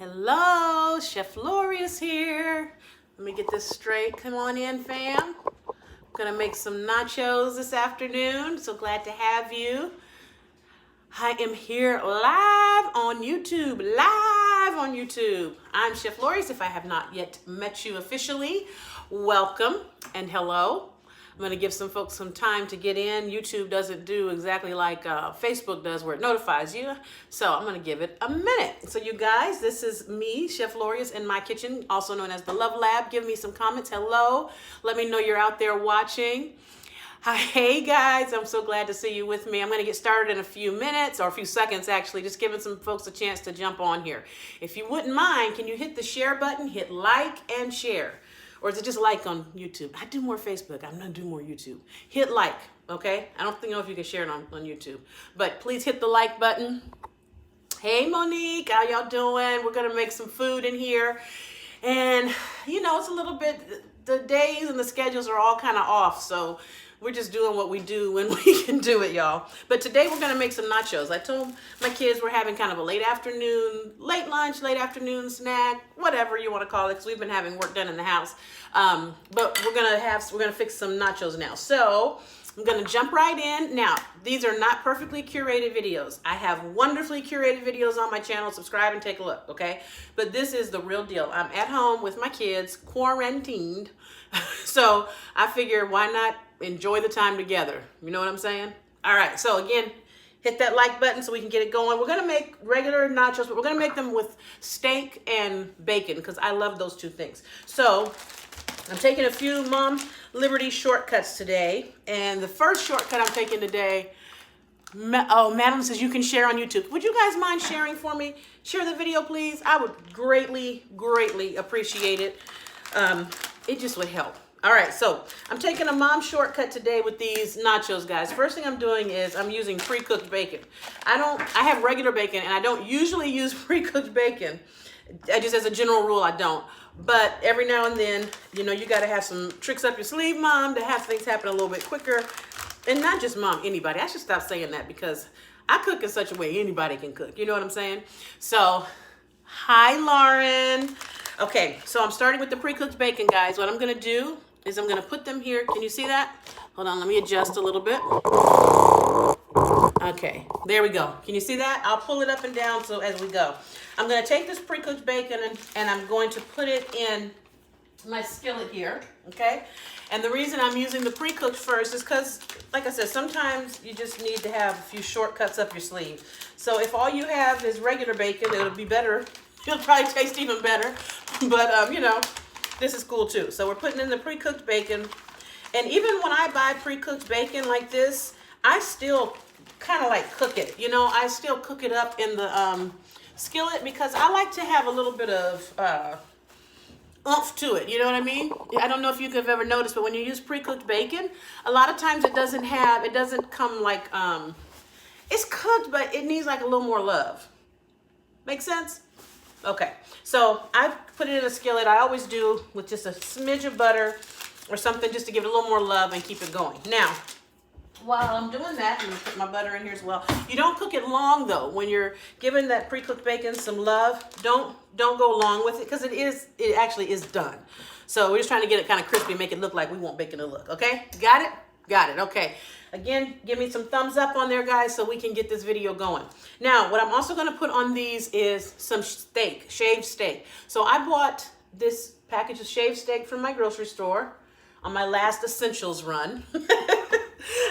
Hello, Chef Lorious here. Let me get this straight. Come on in, fam. I'm gonna make some nachos this afternoon. So glad to have you. I am here live on YouTube. I'm Chef Lorious. If I have not yet met you officially, welcome and hello. I'm going to give some folks some time to get in. YouTube doesn't do exactly like Facebook does where it notifies you. So I'm going to give it a minute. So you guys, this is me, Chef Lorious, in my kitchen, also known as the Love Lab. Give me some comments. Hello. Let me know you're out there watching. Hi, hey guys, I'm so glad to see you with me. I'm going to get started in a few minutes, or a few seconds actually, just giving some folks a chance to jump on here. If you wouldn't mind, can you hit the share button, hit like and share? Or is it just like on YouTube? I do more Facebook. I'm gonna do more YouTube. Hit like, okay? I don't know if you can share it on YouTube, but please hit the like button. Hey Monique, how y'all doing? We're gonna make some food in here. And you know, it's a little bit, the days and the schedules are all kind of off, so we're just doing what we do when we can do it, y'all. But today we're gonna make some nachos. I told my kids we're having kind of a late lunch, late afternoon snack, whatever you wanna call it, because we've been having work done in the house. But we're gonna fix some nachos now. So I'm gonna jump right in. Now, these are not perfectly curated videos. I have wonderfully curated videos on my channel. Subscribe and take a look, okay? But this is the real deal. I'm at home with my kids, quarantined. So I figured why not enjoy the time together? You know what I'm saying? All right, so again, hit that like button so we can get it going. We're gonna make regular nachos, but we're gonna make them with steak and bacon because I love those two things. So I'm taking a few Mom Liberty shortcuts today. And the first shortcut I'm taking today, Madeline says you can share on YouTube. Would you guys mind sharing for me? Share the video, please. I would greatly, greatly appreciate it. It just would help. All right, so I'm taking a mom shortcut today with these nachos, guys. First thing I'm doing is I'm using pre-cooked bacon. I have regular bacon, and I don't usually use pre-cooked bacon. Just as a general rule, I don't. But every now and then, you know, you got to have some tricks up your sleeve, Mom, to have things happen a little bit quicker. And not just Mom, anybody. I should stop saying that because I cook in such a way anybody can cook. You know what I'm saying? So, hi, Lauren. Okay, so I'm starting with the pre-cooked bacon, guys. What I'm going to do is I'm going to put them here. Can you see that? Hold on, let me adjust a little bit. Okay, there we go. Can you see that? I'll pull it up and down so as we go. I'm going to take this pre-cooked bacon and I'm going to put it in my skillet here, okay? And the reason I'm using the pre-cooked first is because, like I said, sometimes you just need to have a few shortcuts up your sleeve. So if all you have is regular bacon, it'll be better. It'll probably taste even better. But, you know, this is cool too. So we're putting in the pre-cooked bacon. And even when I buy pre-cooked bacon like this, I still kind of like cook it. You know, I still cook it up in the skillet because I like to have a little bit of oomph to it. You know what I mean? I don't know if you have ever noticed, but when you use pre-cooked bacon, a lot of times it doesn't come like, it's cooked, but it needs like a little more love. Make sense? Okay, so I put it in a skillet. I always do with just a smidge of butter or something just to give it a little more love and keep it going. Now, while I'm doing that, I'm gonna put my butter in here as well. You don't cook it long though. When you're giving that pre-cooked bacon some love, don't go long with it because it actually is done. So we're just trying to get it kind of crispy, make it look like we want bacon to look, okay? Got it? Got it, okay. Again, give me some thumbs up on there, guys, so we can get this video going. Now, what I'm also gonna put on these is some steak, shaved steak. So I bought this package of shaved steak from my grocery store on my last essentials run.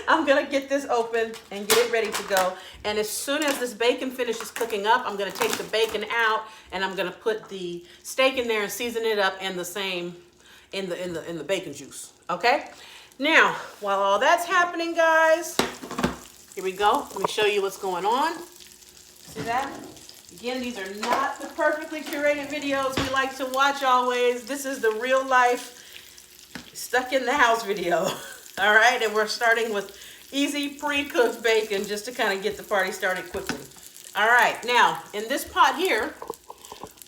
I'm gonna get this open and get it ready to go. And as soon as this bacon finishes cooking up, I'm gonna take the bacon out and I'm gonna put the steak in there and season it up in the same, in the bacon juice, okay? Now, while all that's happening, guys, here we go. Let me show you what's going on. See that? Again, these are not the perfectly curated videos we like to watch always. This is the real life, stuck in the house video. All right, and we're starting with easy pre-cooked bacon just to kind of get the party started quickly. All right, now, in this pot here,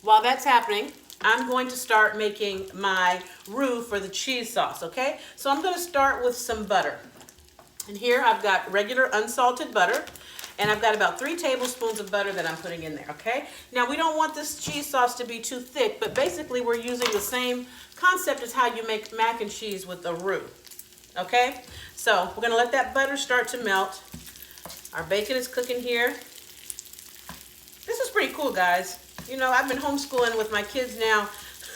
while that's happening, I'm going to start making my roux for the cheese sauce, okay? So I'm gonna start with some butter. And here I've got regular unsalted butter. And I've got about 3 tablespoons of butter that I'm putting in there, okay? Now, we don't want this cheese sauce to be too thick, but basically we're using the same concept as how you make mac and cheese with a roux, okay? So we're gonna let that butter start to melt. Our bacon is cooking here. This is pretty cool, guys. You know, I've been homeschooling with my kids now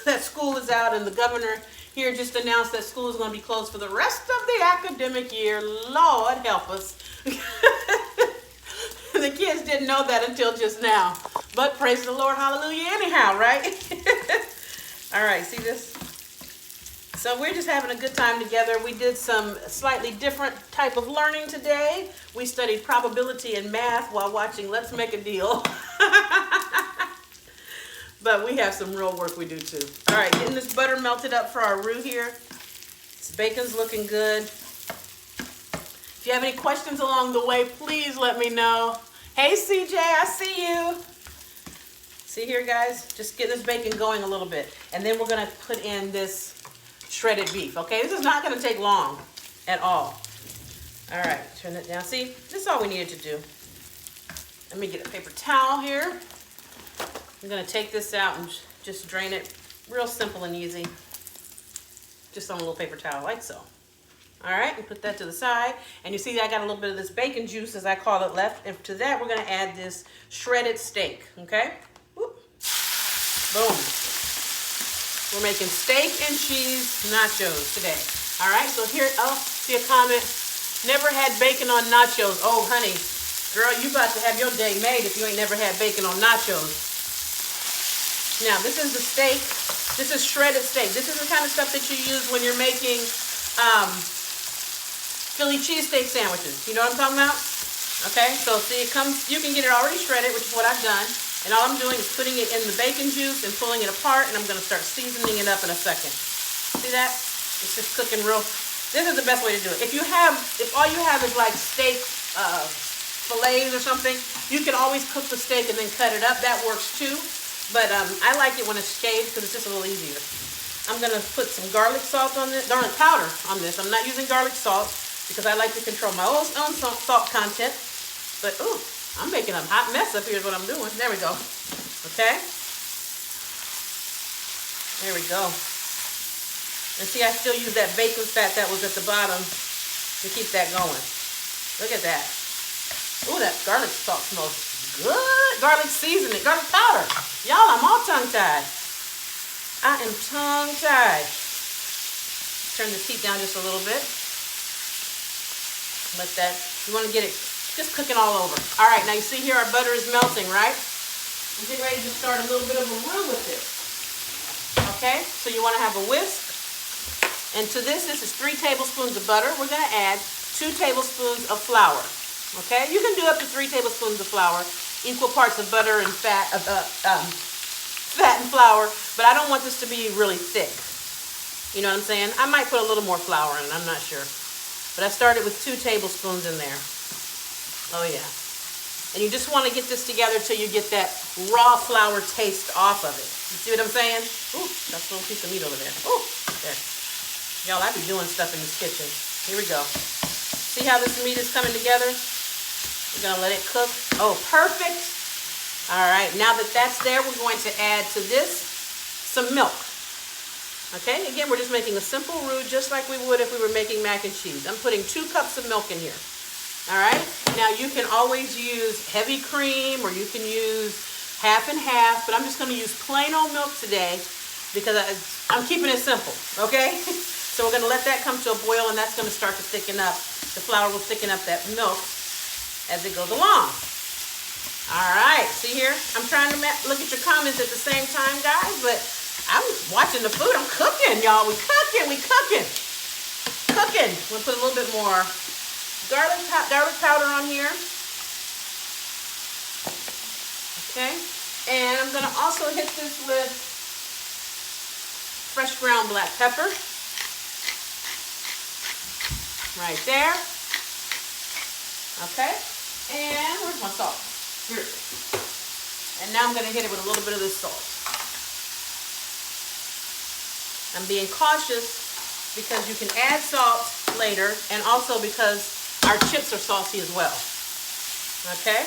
that school is out, and the governor here just announced that school is going to be closed for the rest of the academic year. Lord help us. The kids didn't know that until just now. But praise the Lord, hallelujah, anyhow, right? All right, see this? So we're just having a good time together. We did some slightly different type of learning today. We studied probability and math while watching Let's Make a Deal. But we have some real work we do too. All right, getting this butter melted up for our roux here. This bacon's looking good. If you have any questions along the way, please let me know. Hey CJ, I see you. See here, guys? Just getting this bacon going a little bit. And then we're gonna put in this shredded beef, okay? This is not gonna take long at all. All right, turn it down. See, this is all we needed to do. Let me get a paper towel here. I'm gonna take this out and just drain it real simple and easy. Just on a little paper towel like so. All right, and put that to the side. And you see I got a little bit of this bacon juice, as I call it, left. And to that, we're gonna add this shredded steak, okay? Whoop. Boom. We're making steak and cheese nachos today. All right, so here, oh, see a comment. Never had bacon on nachos. Oh, honey, girl, you about to have your day made if you ain't never had bacon on nachos. Now, this is the steak. This is shredded steak. This is the kind of stuff that you use when you're making Philly cheesesteak sandwiches. You know what I'm talking about? Okay, so see, it comes, you can get it already shredded, which is what I've done. And all I'm doing is putting it in the bacon juice and pulling it apart, and I'm gonna start seasoning it up in a second. See that? It's just cooking real. This is the best way to do it. If all you have is like steak fillets or something, you can always cook the steak and then cut it up. That works too. But I like it when it's shaved because it's just a little easier. I'm gonna put some garlic salt on this, garlic powder on this. I'm not using garlic salt because I like to control my own salt content. But ooh, I'm making a hot mess up here is what I'm doing. There we go. Okay. There we go. And see, I still use that bacon fat that was at the bottom to keep that going. Look at that. Ooh, that garlic salt smells good. Garlic seasoning, garlic powder. Y'all, I'm all tongue-tied. I am tongue-tied. Turn this heat down just a little bit. Let that, you want to get it just cooking all over. All right, now you see here our butter is melting, right? I'm getting ready to start a little bit of a roux with this. Okay, so you want to have a whisk. And to this is 3 tablespoons of butter. We're going to add 2 tablespoons of flour. Okay, you can do up to 3 tablespoons of flour, equal parts of butter and fat, fat and flour, but I don't want this to be really thick. You know what I'm saying? I might put a little more flour in, I'm not sure. But I started with 2 tablespoons in there. Oh yeah. And you just want to get this together till you get that raw flour taste off of it. You see what I'm saying? Ooh, that's a little piece of meat over there. Ooh, there. Y'all, I be doing stuff in this kitchen. Here we go. See how this meat is coming together? We're gonna let it cook. Oh, perfect. All right, now that that's there, we're going to add to this some milk. Okay, again, we're just making a simple roux just like we would if we were making mac and cheese. I'm putting 2 cups of milk in here. All right, now you can always use heavy cream or you can use half and half, but I'm just gonna use plain old milk today because I'm keeping it simple, okay? So we're gonna let that come to a boil and that's gonna start to thicken up. The flour will thicken up that milk as it goes along. All right, see here? I'm trying to look at your comments at the same time, guys, but I'm watching the food. I'm cooking, y'all. We cooking. Cooking. We'll put a little bit more garlic powder on here. Okay, and I'm gonna also hit this with fresh ground black pepper. Right there. Okay, and where's my salt? Here. And now I'm going to hit it with a little bit of this salt. I'm being cautious because you can add salt later and also because our chips are salty as well. Okay?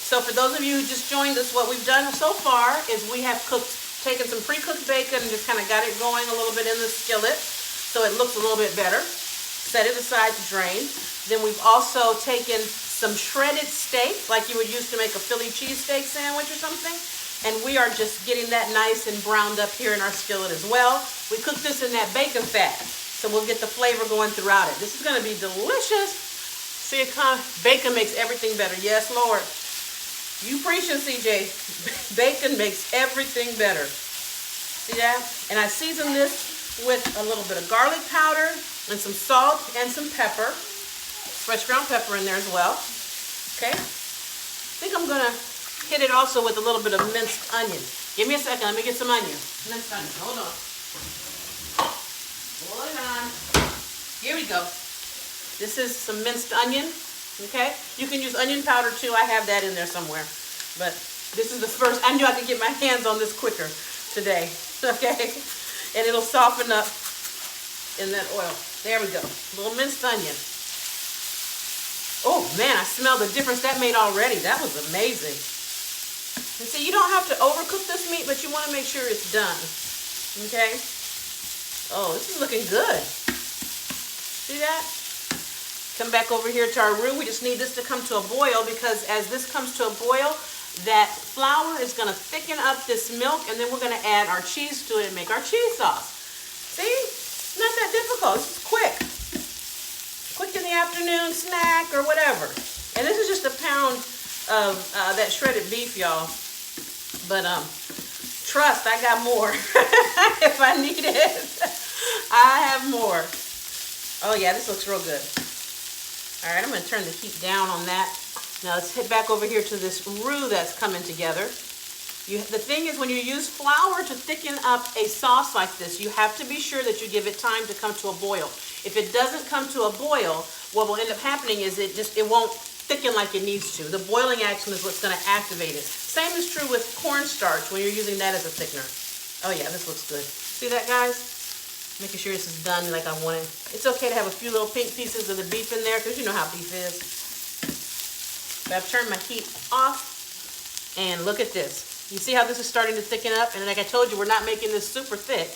So for those of you who just joined us, what we've done so far is we have taken some pre-cooked bacon and just kind of got it going a little bit in the skillet so it looks a little bit better. Set it aside to drain. Then we've also taken some shredded steak, like you would use to make a Philly cheesesteak sandwich or something. And we are just getting that nice and browned up here in our skillet as well. We cook this in that bacon fat, so we'll get the flavor going throughout it. This is going to be delicious. See, bacon makes everything better. Yes, Lord. You preaching, CJ. Bacon makes everything better. See that? And I season this with a little bit of garlic powder and some salt and some pepper. Fresh ground pepper in there as well. Okay? I think I'm going to hit it also with a little bit of minced onion. Give me a second. Let me get some onion. Minced onion. Hold on. Hold on. Here we go. This is some minced onion. Okay? You can use onion powder too. I have that in there somewhere. But this is the first. I knew I could get my hands on this quicker today. Okay? And it'll soften up in that oil. There we go. A little minced onion. Oh man, I smell the difference that made already. That was amazing. And see, you don't have to overcook this meat, but you want to make sure it's done. Okay? Oh, this is looking good. See that? Come back over here to our roux. We just need this to come to a boil because as this comes to a boil, that flour is going to thicken up this milk, and then we're going to add our cheese to it and make our cheese sauce. See? Not that difficult. This is quick. Quick in the afternoon snack or whatever. And this is just a pound of that shredded beef, y'all. But trust, I got more if I need it. I have more. Oh yeah, this looks real good. All right, I'm going to turn the heat down on that. Now let's head back over here to this roux that's coming together. The thing is, when you use flour to thicken up a sauce like this, you have to be sure that you give it time to come to a boil. If it doesn't come to a boil, what will end up happening is it won't thicken like it needs to. The boiling action is what's going to activate it. Same is true with cornstarch when you're using that as a thickener. Oh yeah, this looks good. See that, guys? Making sure this is done like I want it. It's okay to have a few little pink pieces of the beef in there because you know how beef is. But I've turned my heat off, and look at this. You see how this is starting to thicken up? And like I told you, we're not making this super thick,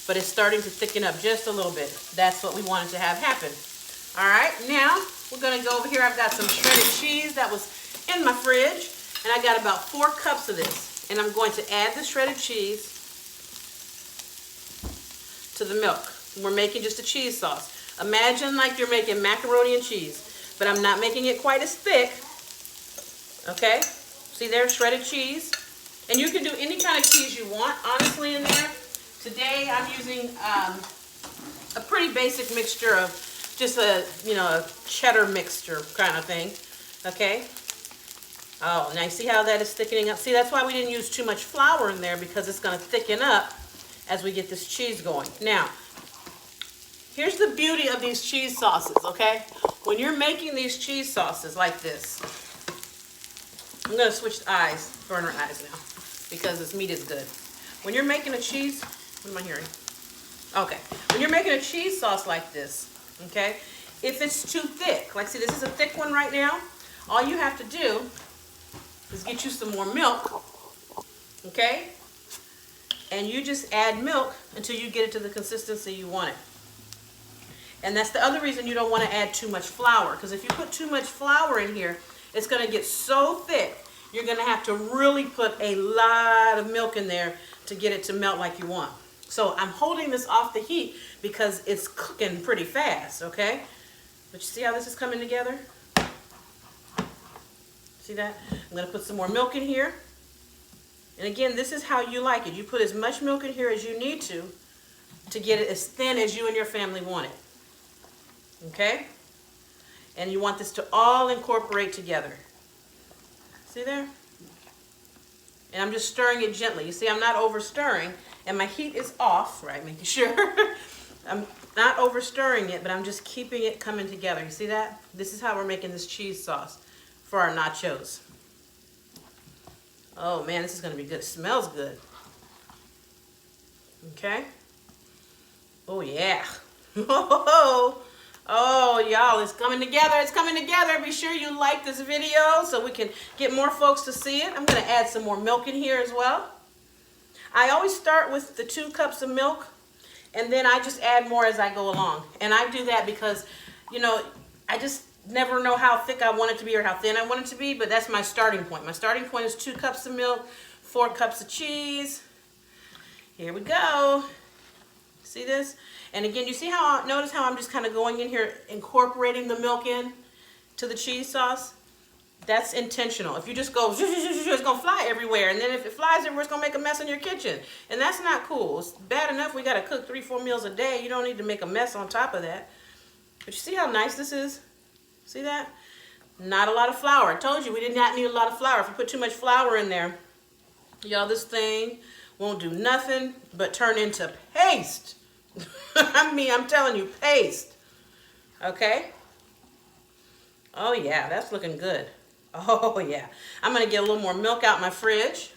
but it's starting to thicken up just a little bit. That's what we wanted to have happen. All right, now we're going to go over here. I've got some shredded cheese that was in my fridge, and I got about 4 cups of this. And I'm going to add the shredded cheese to the milk. We're making just a cheese sauce. Imagine like you're making macaroni and cheese, but I'm not making it quite as thick. Okay? See there, shredded cheese. And you can do any kind of cheese you want, honestly, in there. Today I'm using a pretty basic mixture of just a cheddar mixture kind of thing. Okay? Oh, now you see how that is thickening up? See, that's why we didn't use too much flour in there, because it's going to thicken up as we get this cheese going. Now, here's the beauty of these cheese sauces, okay? When you're making these cheese sauces like this, I'm going to switch eyes, burner eyes now, because this meat is good. When you're making a cheese, what am I hearing? Okay. When you're making a cheese sauce like this, okay, if it's too thick, like see, this is a thick one right now, all you have to do is get you some more milk, okay? And you just add milk until you get it to the consistency you want it. And that's the other reason you don't want to add too much flour, because if you put too much flour in here, it's going to get so thick, you're going to have to really put a lot of milk in there to get it to melt like you want. So I'm holding this off the heat because it's cooking pretty fast, okay? But you see how this is coming together? See that? I'm going to put some more milk in here. And again, this is how you like it. You put as much milk in here as you need to get it as thin as you and your family want it. Okay? And you want this to all incorporate together. See there? And I'm just stirring it gently. You see, I'm not over stirring, and my heat is off, right? Making sure. I'm not over stirring it, but I'm just keeping it coming together. You see that? This is how we're making this cheese sauce for our nachos. Oh man, this is going to be good. It smells good. Okay. Oh yeah. Oh, Oh, y'all, it's coming together. It's coming together. Be sure you like this video so we can get more folks to see it. I'm going to add some more milk in here as well. I always start with the 2 cups of milk, and then I just add more as I go along. And I do that because, you know, I just never know how thick I want it to be or how thin I want it to be, but that's my starting point. My starting point is 2 cups of milk, 4 cups of cheese. Here we go. See this? And again, you see how, notice how I'm just kind of going in here, incorporating the milk in to the cheese sauce? That's intentional. If you just go, it's going to fly everywhere. And then if it flies everywhere, it's going to make a mess in your kitchen. And that's not cool. It's bad enough we got to cook 3-4 meals a day. You don't need to make a mess on top of that. But you see how nice this is? See that? Not a lot of flour. I told you we did not need a lot of flour. If you put too much flour in there, y'all, this thing won't do nothing but turn into paste. I mean, I'm telling you, paste. Okay? Oh, yeah, that's looking good. Oh, yeah. I'm going to get a little more milk out my fridge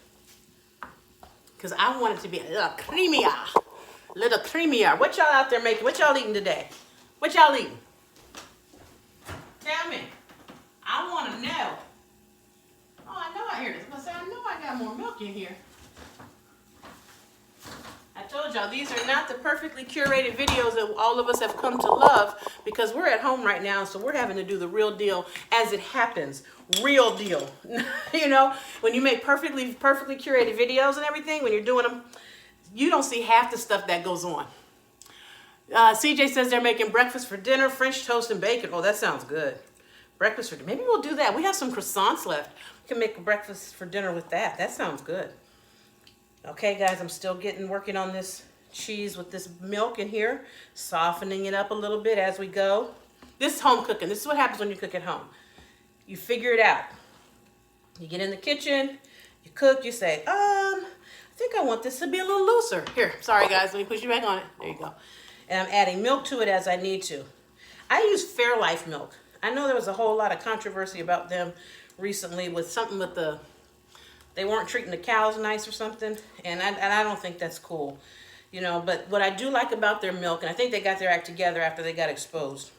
because I want it to be a little creamier. A little creamier. What y'all out there making? What y'all eating today? What y'all eating? Tell me. I want to know. Oh, I know I hear this. I know I got more milk in here. I told y'all, these are not the perfectly curated videos that all of us have come to love because we're at home right now, so we're having to do the real deal as it happens. Real deal. You know, when you make perfectly curated videos and everything, when you're doing them, you don't see half the stuff that goes on. CJ says they're making breakfast for dinner, French toast and bacon. Oh, that sounds good. Breakfast for dinner. Maybe we'll do that. We have some croissants left. We can make a breakfast for dinner with that. That sounds good. Okay, guys, I'm still working on this cheese with this milk in here, softening it up a little bit as we go. This is home cooking. This is what happens when you cook at home. You figure it out. You get in the kitchen, you cook, you say, I think I want this to be a little looser. Here, sorry guys, let me push you back on it. There you go. And I'm adding milk to it as I need to. I use Fairlife milk. I know there was a whole lot of controversy about them recently with something with they weren't treating the cows nice or something, and I don't think that's cool, you know. But what I do like about their milk, and I think they got their act together after they got exposed.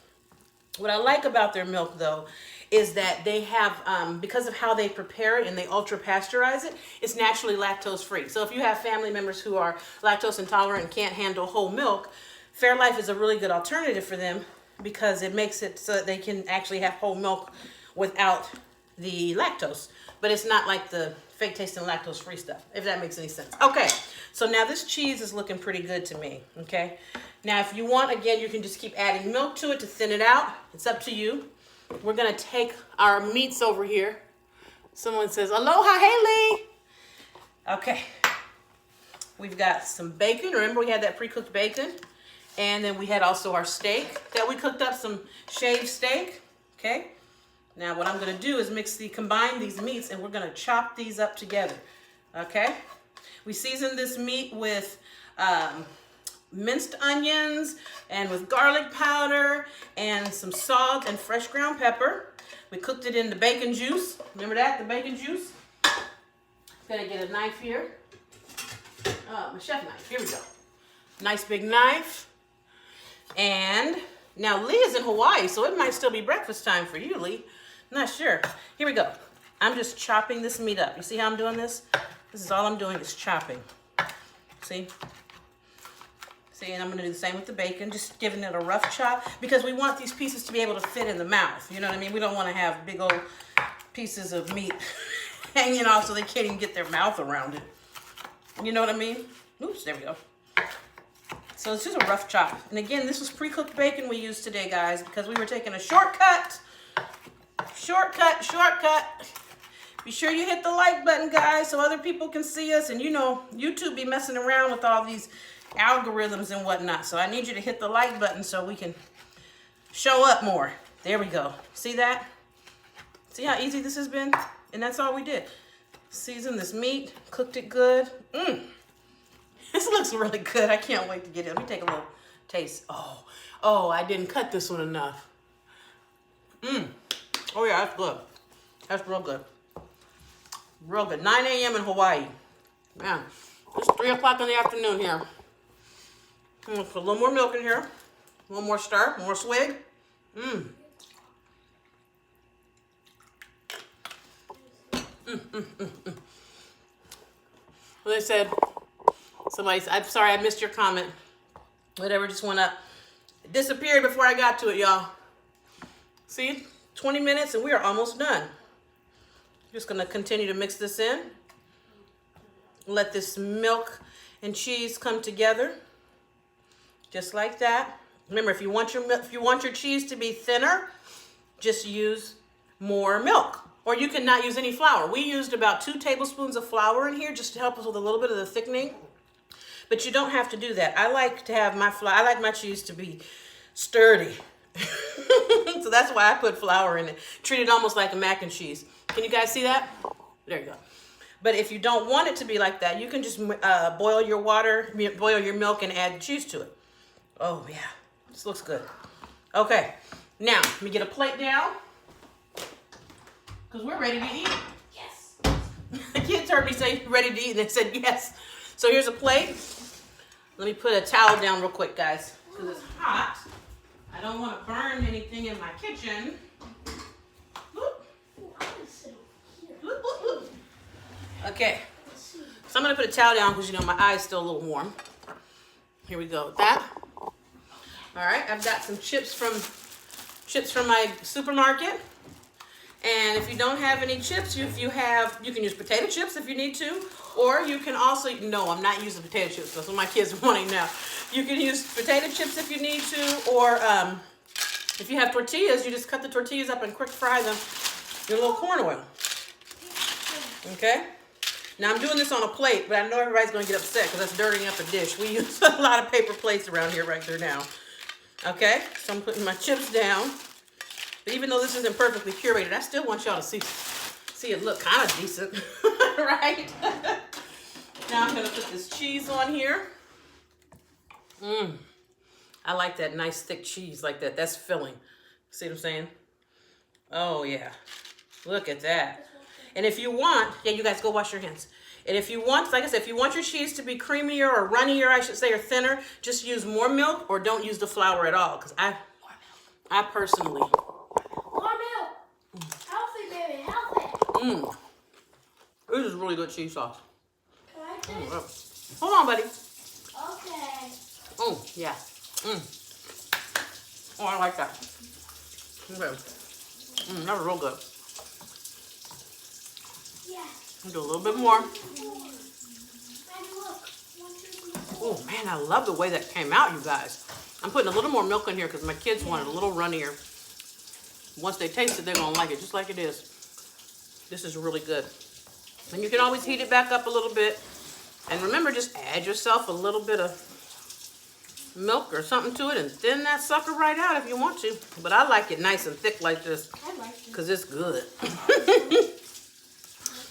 What I like about their milk, though, is that they have, because of how they prepare it and they ultra pasteurize it, it's naturally lactose free. So if you have family members who are lactose intolerant and can't handle whole milk, Fairlife is a really good alternative for them because it makes it so that they can actually have whole milk without the lactose. But it's not like the fake tasting lactose free stuff, if that makes any sense. Okay, so now this cheese is looking pretty good to me, okay? Now if you want, again, you can just keep adding milk to it to thin it out. It's up to you. We're gonna take our meats over here. Someone says, aloha, Haley. Okay, we've got some bacon. Remember we had that pre-cooked bacon? And then we had also our steak that we cooked up, some shaved steak, okay? Now what I'm gonna do is combine these meats and we're gonna chop these up together, okay? We season this meat with minced onions and with garlic powder and some salt and fresh ground pepper. We cooked it in the bacon juice. Remember that, the bacon juice? Gotta get a knife here. My chef knife, here we go. Nice big knife. And now Lee is in Hawaii, so it might still be breakfast time for you, Lee. Not sure. Here we go. I'm just chopping this meat up. You see how I'm doing this? This is all I'm doing is chopping. See? See, and I'm going to do the same with the bacon, just giving it a rough chop because we want these pieces to be able to fit in the mouth. You know what I mean? We don't want to have big old pieces of meat hanging off so they can't even get their mouth around it. You know what I mean? Oops, there we go. So it's just a rough chop. And again, this was pre-cooked bacon we used today, guys, because we were taking a shortcut. Shortcut. Be sure you hit the like button, guys, so other people can see us. And you know, YouTube be messing around with all these algorithms and whatnot. So I need you to hit the like button so we can show up more. There we go. See that? See how easy this has been? And that's all we did. Seasoned this meat, cooked it good. This looks really good. I can't wait to get it. Let me take a little taste. Oh, I didn't cut this one enough. Oh yeah, that's good. That's real good. Real good. 9 a.m. in Hawaii. Man, it's 3 o'clock in the afternoon here. Put a little more milk in here. A little more stir, more swig. Mmm. Well, they said, I'm sorry I missed your comment. Whatever just went up. It disappeared before I got to it, y'all. See, 20 minutes and we are almost done. Just gonna continue to mix this in. Let this milk and cheese come together. Just like that. Remember, if you want your cheese to be thinner, just use more milk. Or you can not use any flour. We used about 2 tablespoons of flour in here just to help us with a little bit of the thickening. But you don't have to do that. I like to have I like my cheese to be sturdy. So that's why I put flour in it. Treat it almost like a mac and cheese. Can you guys see that? There you go. But if you don't want it to be like that, you can just boil your milk and add cheese to it. Oh yeah, this looks good. Okay, now let me get a plate down because we're ready to eat. Yes. The kids heard me say ready to eat and they said yes. So here's a plate. Let me put a towel down real quick, guys, because it's hot. I don't want to burn anything in my kitchen. Okay, so I'm going to put a towel down because, my eye's still a little warm. Here we go with that. All right, I've got some chips from my supermarket. And if you don't have any chips, you can use potato chips if you need to. Or you can also, no, I'm not using potato chips. That's what my kids are wanting now. You can use potato chips if you need to. Or if you have tortillas, you just cut the tortillas up and quick fry them in a little corn oil. Okay? Now I'm doing this on a plate, but I know everybody's going to get upset because that's dirtying up a dish. We use a lot of paper plates around here right there now. Okay? So I'm putting my chips down. But even though this isn't perfectly curated, I still want y'all to see it look kind of decent. Right? Now I'm going to put this cheese on here. I like that nice thick cheese like that. That's filling. See what I'm saying? Oh, yeah. Look at that. And if you want, yeah, you guys go wash your hands. And if you want, like I said, if you want your cheese to be creamier or runnier, I should say, or thinner, just use more milk or don't use the flour at all. Because I personally... More milk. Healthy, baby, healthy. This is really good cheese sauce. Can I taste? Hold on, buddy. Okay. Oh, yeah. Oh, I like that. Okay. That was real good. Yeah. I'll do a little bit more. And look. Oh, man, I love the way that came out, you guys. I'm putting a little more milk in here because my kids want it a little runnier. Once they taste it, they're going to like it just like it is. This is really good. And you can always heat it back up a little bit. And remember, just add yourself a little bit of milk or something to it and thin that sucker right out if you want to. But I like it nice and thick like this because it's good.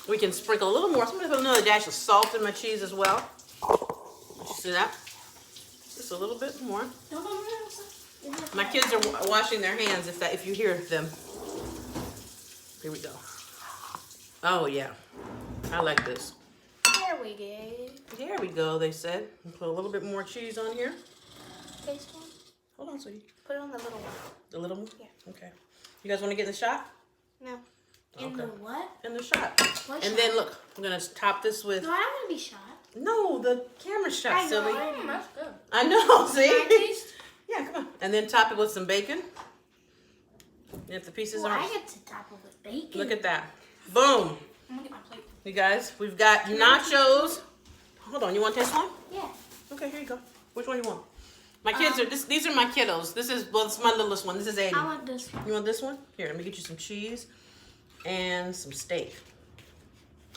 We can sprinkle a little more. So I'm going to put another dash of salt in my cheese as well. Did you see that? Just a little bit more. My kids are washing their hands if you hear them. Here we go. Oh, yeah. I like this. There we go. There we go, they said. Put a little bit more cheese on here. Taste one. Hold on, sweetie. Put it on the little one. The little one? Yeah. Okay. You guys want to get in the shot? No. In the what? In the shot. What and shot? then look, I'm going to top this with... No, I don't want to be shot. No, the camera shot, silly. That's good. I know, see? Can I taste? Yeah, come on. And then top it with some bacon. And if the pieces Well, aren't... I get to top it with bacon. Look at that. Boom. I'm going to get my plate. You guys, we've got nachos. Hold on, you want to taste one? Yeah. Okay, here you go. Which one you want? My kids are, these are my kiddos. This is my littlest one. This is Aiden. I want this one. You want this one? Here, let me get you some cheese and some steak.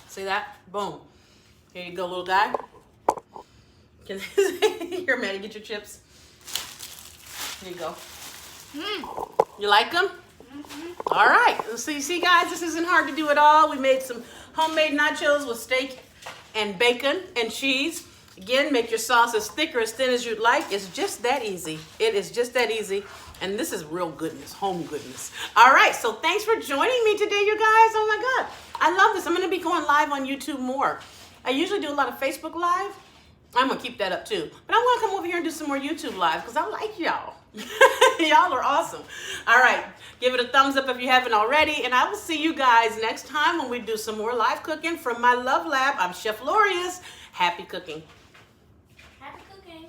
See that? Boom. Here you go, little guy. Here, Maddie, get your chips. Here you go. You like them? All right. So you see, guys, this isn't hard to do at all. We made some homemade nachos with steak and bacon and cheese. Again, make your sauce as thick or as thin as you'd like. It's just that easy. It is just that easy. And this is real goodness, home goodness. All right, so thanks for joining me today, you guys. Oh my God, I love this. I'm gonna be going live on YouTube more. I usually do a lot of Facebook Live. I'm gonna keep that up too. But I wanna come over here and do some more YouTube Live because I like y'all. Y'all are awesome. All right. Give it a thumbs up if you haven't already. And I will see you guys next time when we do some more live cooking from my Love Lab. I'm Chef Lorious. Happy cooking. Happy cooking.